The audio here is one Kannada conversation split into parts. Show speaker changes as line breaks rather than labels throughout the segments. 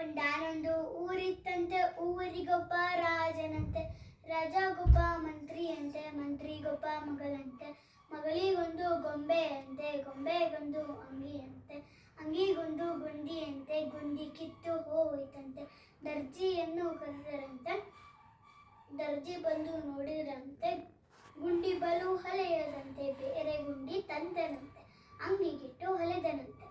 ಒಂದಾನೊಂದು ಊರಿತ್ತಂತೆ, ಊರಿಗೊಬ್ಬ ರಾಜನಂತೆ. ರಾಜಗೊಬ್ಬ ಮಂತ್ರಿಯಂತೆ, ಮಂತ್ರಿಗೊಬ್ಬ ಮಗಳಂತೆ. ಮಗಳಿಗೊಂದು ಗೊಂಬೆಯಂತೆ, ಗೊಂಬೆಗೊಂದು ಅಂಗಿಯಂತೆ. ಅಂಗಿಗೊಂದು ಗುಂಡಿಯಂತೆ, ಗುಂಡಿ ಕಿತ್ತು ಹೋಯಿತಂತೆ. ದರ್ಜಿಯನ್ನು ಕರೆದರಂತೆ, ದರ್ಜಿ ಬಂದು ನೋಡಿದರಂತೆ. ಗುಂಡಿ ಬಲು ಹಳೆಯದಂತೆ, ಬೇರೆ ಗುಂಡಿ ತಂದನಂತೆ. ಅಂಗಿಗಿಟ್ಟು ಹೊಲೆದನಂತೆ.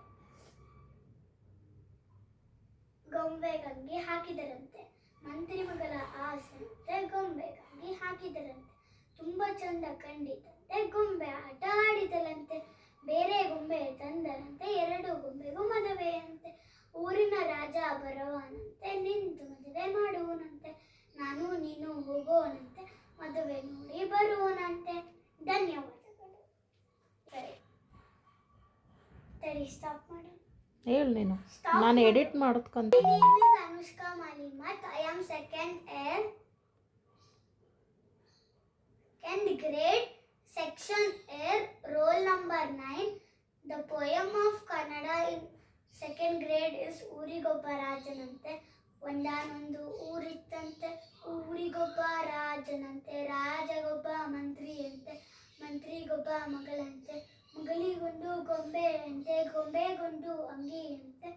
ಗೊಂಬೆಗಂಗಿ ಹಾಕಿದರಂತೆ. ಮಂತ್ರಿ ಮಗಳ ಆಸೆಯಂತೆ ಗೊಂಬೆಗಂಗಿ ಹಾಕಿದರಂತೆ. ತುಂಬಾ ಚಂದ ಕಂಡಿತಂತೆ, ಗೊಂಬೆ ಆಟ ಆಡಿದಳಂತೆ. ಬೇರೆ ಗೊಂಬೆ ತಂದರಂತೆ, ಎರಡು ಗೊಂಬೆಗೂ ಮದುವೆಯಂತೆ. ಊರಿನ ರಾಜ ಬರುವನಂತೆ, ನಿಂತು ಮದುವೆ ಮಾಡುವನಂತೆ. ನಾನು ನೀನು ಹೋಗೋಣಂತೆ, ಮದುವೆ ನೋಡಿ ಬರುವನಂತೆ. ಧನ್ಯವಾದಗಳು. ಸರಿ ಸ್ಟಾಪ್ ಮಾಡು.
ಹೇಳು ನೀನು, ನಾನು edit ಮಾಡೋದ್ಕಂತ.
My name is Anushka Malimat. I am second grade, section A, roll number 9. The poem of Kannada in second grade is ಊರಿಗೊಬ್ಬ ರಾಜನಂತೆ. ಒಂದಾನೊಂದು ಊರಿತ್ತಂತೆ, ಊರಿಗೊಬ್ಬ ರಾಜನಂತೆ. ರಾಜಗೊಬ್ಬ ಮಂತ್ರಿಯಂತೆ, ಮಂತ್ರಿಗೊಬ್ಬ ಮಗಳಂತೆ. ಮಗಳಿಗೊಂದು ಗೊಂಬೆಯಂತೆ, ಗೊಂಬೆಗೊಂದು ಅಂಗಿಯಂತೆ.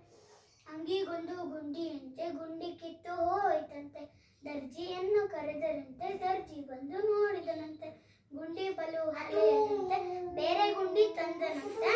ಅಂಗಿಗೊಂದು ಗುಂಡಿಯಂತೆ, ಗುಂಡಿ ಕಿತ್ತು ಹೋಯಿತಂತೆ. ದರ್ಜಿಯನ್ನು ಕರೆದರಂತೆ, ದರ್ಜಿ ಬಂದು ನೋಡಿದನಂತೆ. ಗುಂಡಿ ಬಲು ಹಳೆಯದಂತೆ, ಬೇರೆ ಗುಂಡಿ ತಂದನಂತೆ.